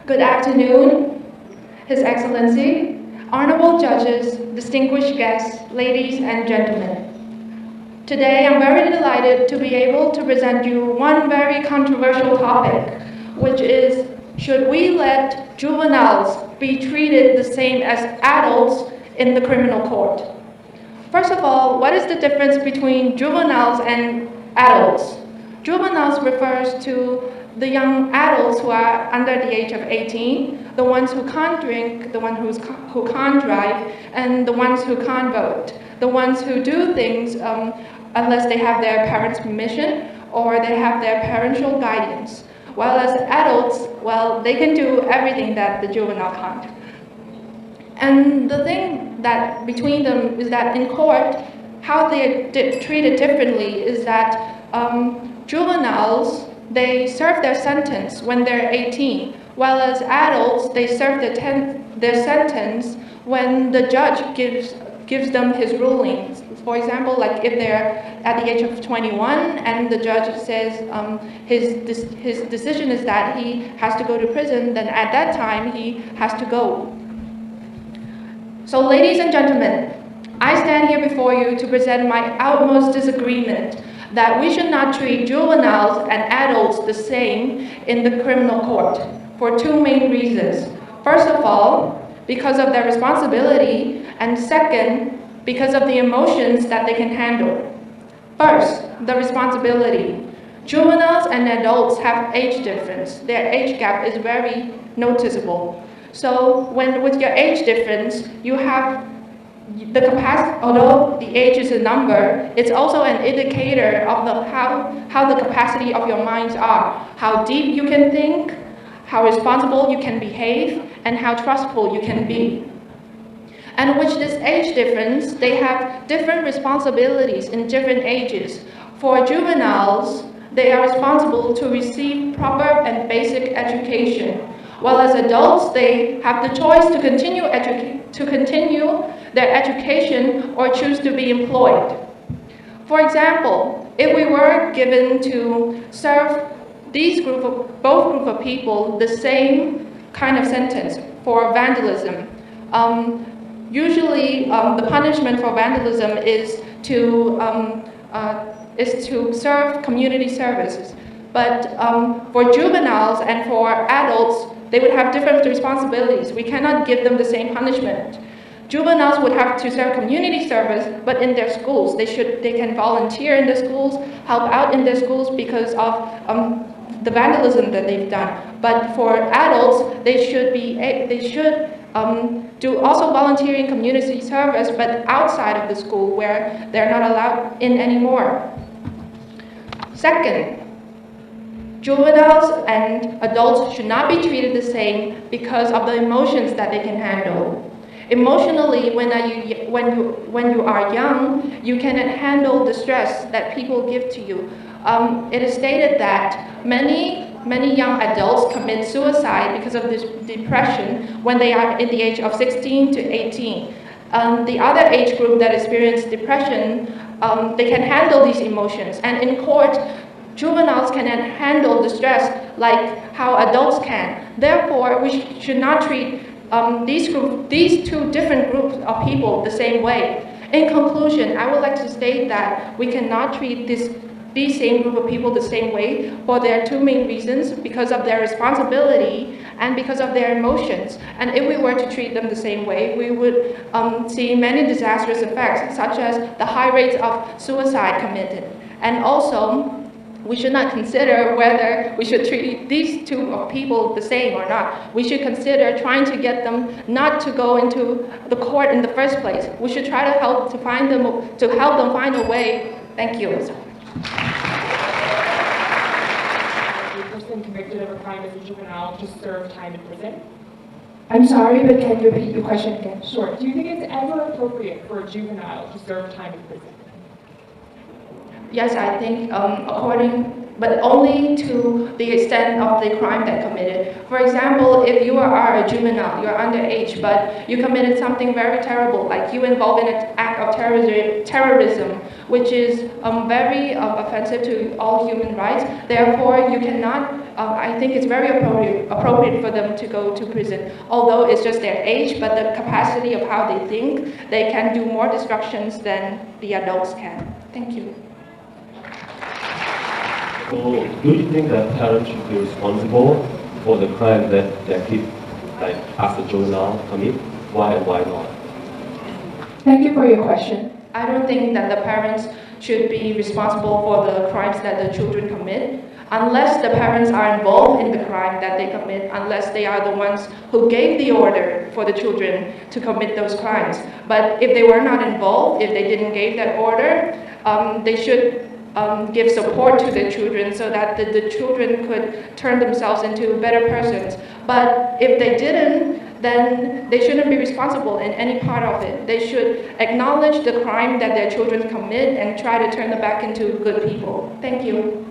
Good afternoon, His Excellency, honorable judges, distinguished guests, ladies and gentlemen. Today, I'm very delighted to be able to present you one very controversial topic, which is, should we let juveniles be treated the same as adults in the criminal court? First of all, what is the difference between juveniles and adults? Juveniles refers to the young adults who are under the age of 18, the ones who can't drink, the ones who can't drive, and the ones who can't vote, the ones who do things unless they have their parents' permission or they have their parental guidance. While as adults, well, they can do everything that the juvenile can't. And the thing that between them is that in court, how they're treated differently is that juveniles, they serve their sentence when they're 18, while as adults, they serve their sentence when the judge gives them his rulings. For example, like if they're at the age of 21 and the judge says his decision is that he has to go to prison, then at that time he has to go. So ladies and gentlemen, I stand here before you to present my utmost disagreement that we should not treat juveniles and adults the same in the criminal court for two main reasons. First of all, because of their responsibility, and second, because of the emotions that they can handle. First, the responsibility. Juveniles and adults have age difference. Their age gap is very noticeable. So with your age difference, you have the capacity, although the age is a number, it's also an indicator of how the capacity of your minds are, how deep you can think, how responsible you can behave, and how trustful you can be. And with this age difference, they have different responsibilities in different ages. For juveniles, they are responsible to receive proper and basic education, while as adults, they have the choice to continue their education or choose to be employed. For example, if we were given to serve both group of people the same kind of sentence for vandalism, usually the punishment for vandalism is to serve community services. But for juveniles and for adults, they would have different responsibilities. We cannot give them the same punishment. Juveniles would have to serve community service, but in their schools, they can volunteer in the schools, help out in their schools because of the vandalism that they've done. But for adults, they should do also volunteering community service, but outside of the school where they're not allowed in anymore. Second, juveniles and adults should not be treated the same because of the emotions that they can handle. Emotionally, when you are young, you cannot handle the stress that people give to you. It is stated that many young adults commit suicide because of this depression when they are in the age of 16 to 18. The other age group that experience depression, they can handle these emotions, and in court, juveniles cannot handle the stress like how adults can. Therefore, we should not treat these two different groups of people the same way. In conclusion, I would like to state that we cannot treat these same group of people the same way for their two main reasons, because of their responsibility and because of their emotions. And if we were to treat them the same way, we would see many disastrous effects, such as the high rates of suicide committed. And also, we should not consider whether we should treat these two people the same or not. We should consider trying to get them not to go into the court in the first place. We should try to help them find a way. Thank you. A person convicted of a crime as a juvenile to serve time in prison? I'm sorry, but can you repeat your question again? Sure. Do you think it's ever appropriate for a juvenile to serve time in prison? Yes, I think according but only to the extent of the crime that committed. For example, if you are a juvenile, you're underage, but you committed something very terrible, like you involved in an act of terrorism, which is very offensive to all human rights. Therefore, you cannot, I think it's very appropriate for them to go to prison. Although it's just their age, but the capacity of how they think, they can do more destructions than the adults can. Thank you. So, do you think that parents should be responsible for the crime that their kid, like as a juvenile, commit? Why and why not? Thank you for your question. I don't think that the parents should be responsible for the crimes that the children commit, unless the parents are involved in the crime that they commit, unless they are the ones who gave the order for the children to commit those crimes. But if they were not involved, if they didn't give that order, they should give support to the children so that the children could turn themselves into better persons. But if they didn't, then they shouldn't be responsible in any part of it. They should acknowledge the crime that their children commit and try to turn them back into good people. Thank you.